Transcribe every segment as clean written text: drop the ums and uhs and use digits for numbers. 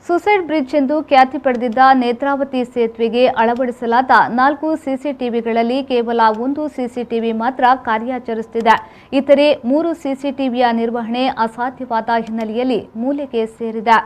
Suicide bridge ಎಂದು ಖ್ಯಾತಿ ಪಡೆದಿದ್ದ ನೇತ್ರಾವತಿ ಸೇತುವೆಗೆ ಅಳವಡಿಸಲಾದ 4 ಸಿಸಿಟಿವಿಗಳಲ್ಲಿ ಕೇವಲ 1 ಸಿಸಿಟಿವಿ ಮಾತ್ರ ಕಾರ್ಯಾಚರಿಸುತ್ತಿದೆ. ಇತರೆ 3 ಸಿಸಿಟಿವಿಯ ನಿರ್ವಹಣೆ ಅಸಾಧ್ಯವಾದ ಹಿನ್ನೆಲೆಯಲ್ಲಿ ಮೂಲೆಗೆ ಸೇರಿದೆ.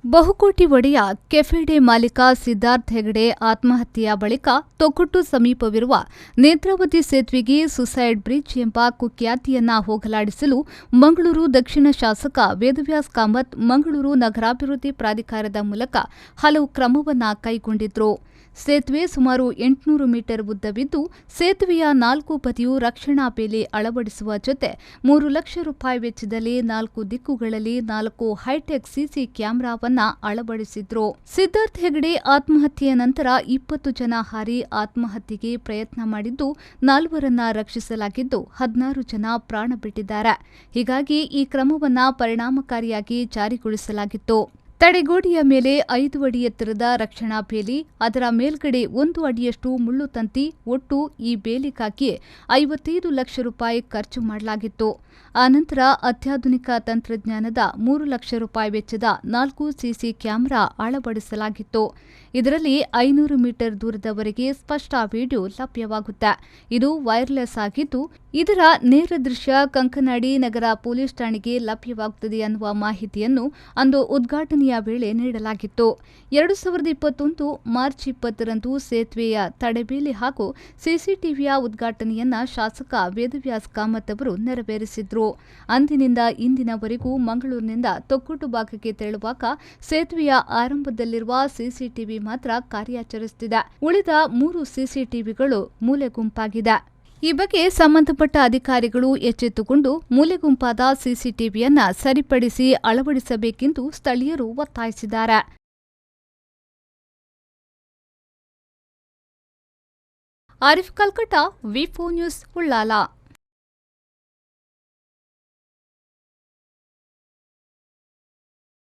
ಬಹುಕೋಟಿ ಒಡೆಯ ಕೆಫೆಡೆ ಮಾಲೀಕ ಸಿದ್ಧಾರ್ಥ ಹೆಗಡೆ ಆತ್ಮಹತ್ಯೆಯ ಬಳಿಕ ತೊಕ್ಕೊಟ್ಟು ಸಮೀಪವಿರುವ ನೇತ್ರಾವತಿ ಸೇತುವೆಗೆ ಸುಸೈಡ್ ಬ್ರಿಡ್ಜ್ ಎಂಬ ಕುಖ್ಯಾತಿಯನ್ನ ಹೋಗಲಾಡಿಸಲು ಮಂಗಳೂರು ದಕ್ಷಿಣ ಶಾಸಕ ವೇದವ್ಯಾಸ್ ಕಾಮತ್ ಮಂಗಳೂರು ನಗರಾಭಿವೃದ್ಧಿ ಪ್ರಾಧಿಕಾರದ ಮೂಲಕ ಹಲವು ಕ್ರಮವನ್ನ ಕೈಗೊಂಡಿದ್ರು. ಸೇತುವೆ ಸುಮಾರು 800 ಮೀಟರ್ ಉದ್ದವಿದ್ದು ಸೇತುವೆಯ 4 ಬದಿಯೂ ರಕ್ಷಣಾ ಬೇಲಿ ಅಳವಡಿಸುವ ಜೊತೆ 3 ಲಕ್ಷ ರೂಪಾಯಿ ವೆಚ್ಚದಲ್ಲಿ 4 ದಿಕ್ಕುಗಳಲ್ಲಿ 4 ಹೈಟೆಕ್ ಸಿಸಿ ಕ್ಯಾಮೆರಾವನ್ನ ಅಳವಡಿಸಿದ್ರು. ಸಿದ್ಧಾರ್ಥ ಹೆಗಡೆ ಆತ್ಮಹತ್ಯೆಯ ನಂತರ 20 ಜನ ಹಾರಿ ಆತ್ಮಹತ್ಯೆಗೆ ಪ್ರಯತ್ನ ಮಾಡಿದ್ದು 4ರನ್ನ ರಕ್ಷಿಸಲಾಗಿದ್ದು 16 ಜನ ಪ್ರಾಣ ಬಿಟ್ಟಿದ್ದಾರೆ. ಹೀಗಾಗಿ ಈ ಕ್ರಮವನ್ನ ಪರಿಣಾಮಕಾರಿಯಾಗಿ ಜಾರಿಗೊಳಿಸಲಾಗಿತ್ತು. ತಡೆಗೋಡೆಯ ಮೇಲೆ 5 ಅಡಿ ಎತ್ತರದ ರಕ್ಷಣಾ ಬೇಲಿ, ಅದರ ಮೇಲ್ಗಡೆ 1 ಅಡಿಯಷ್ಟು ಮುಳ್ಳು ತಂತಿ, ಒಟ್ಟು ಈ ಬೇಲಿಗಾಗಿಯೇ 55 ಲಕ್ಷ ರೂಪಾಯಿ ಖರ್ಚು ಮಾಡಲಾಗಿತ್ತು. ಆನಂತರ ಅತ್ಯಾಧುನಿಕ ತಂತ್ರಜ್ಞಾನದ 3 ಲಕ್ಷ ರೂಪಾಯಿ ವೆಚ್ಚದ 4 ಸಿಸಿ ಕ್ಯಾಮೆರಾ ಅಳವಡಿಸಲಾಗಿತ್ತು. ಇದರಲ್ಲಿ 500 ಮೀಟರ್ ದೂರದವರೆಗೆ ಸ್ಪಷ್ಟ ವಿಡಿಯೋ ಲಭ್ಯವಾಗುತ್ತೆ. ಇದು ವೈರ್ಲೆಸ್ ಆಗಿದ್ದು ಇದರ ನೇರ ದೃಶ್ಯ ಕಂಕನಾಡಿ ನಗರ ಪೊಲೀಸ್ ಠಾಣೆಗೆ ಲಭ್ಯವಾಗುತ್ತದೆ ಅನ್ನುವ ಮಾಹಿತಿಯನ್ನು ಅಂದು ಉದ್ಘಾಟನೆಯ ವೇಳೆ ನೀಡಲಾಗಿತ್ತು. 2021 ಮಾರ್ಚ್ 20ರಂದು ಸೇತುವೆಯ ತಡೆಬೇಲಿ ಹಾಗೂ ಸಿಸಿಟಿವಿಯ ಉದ್ಘಾಟನೆಯನ್ನ ಶಾಸಕ ವೇದವ್ಯಾಸ್ ಕಾಮತ್ ಅವರು ನೆರವೇರಿಸಿದ್ರು. ಅಂದಿನಿಂದ ಇಂದಿನವರೆಗೂ ಮಂಗಳೂರಿನಿಂದ ತೊಕ್ಕೊಟ್ಟು ಭಾಗಕ್ಕೆ ತೆರಳುವಾಗ ಸೇತುವೆಯ ಆರಂಭದಲ್ಲಿರುವ ಸಿಸಿಟಿವಿ ಮಾತ್ರ ಕಾರ್ಯಾಚರಿಸುತ್ತಿದೆ. ಉಳಿದ 3 ಸಿಸಿಟಿವಿಗಳು ಮೂಲೆಗುಂಪಾಗಿದೆ. ಈ ಬಗ್ಗೆ ಸಂಬಂಧಪಟ್ಟ ಅಧಿಕಾರಿಗಳು ಎಚ್ಚೆತ್ತುಕೊಂಡು ಮೂಲೆಗುಂಪಾದ ಸಿಸಿಟಿವಿಯನ್ನ ಸರಿಪಡಿಸಿ ಅಳವಡಿಸಬೇಕೆಂದು ಸ್ಥಳೀಯರು ಒತ್ತಾಯಿಸಿದ್ದಾರೆ. ಆರಿಫ್ ಕಲ್ಕಟ, ವಿ4 ನ್ಯೂಸ್, ಉಳ್ಳಾಲ.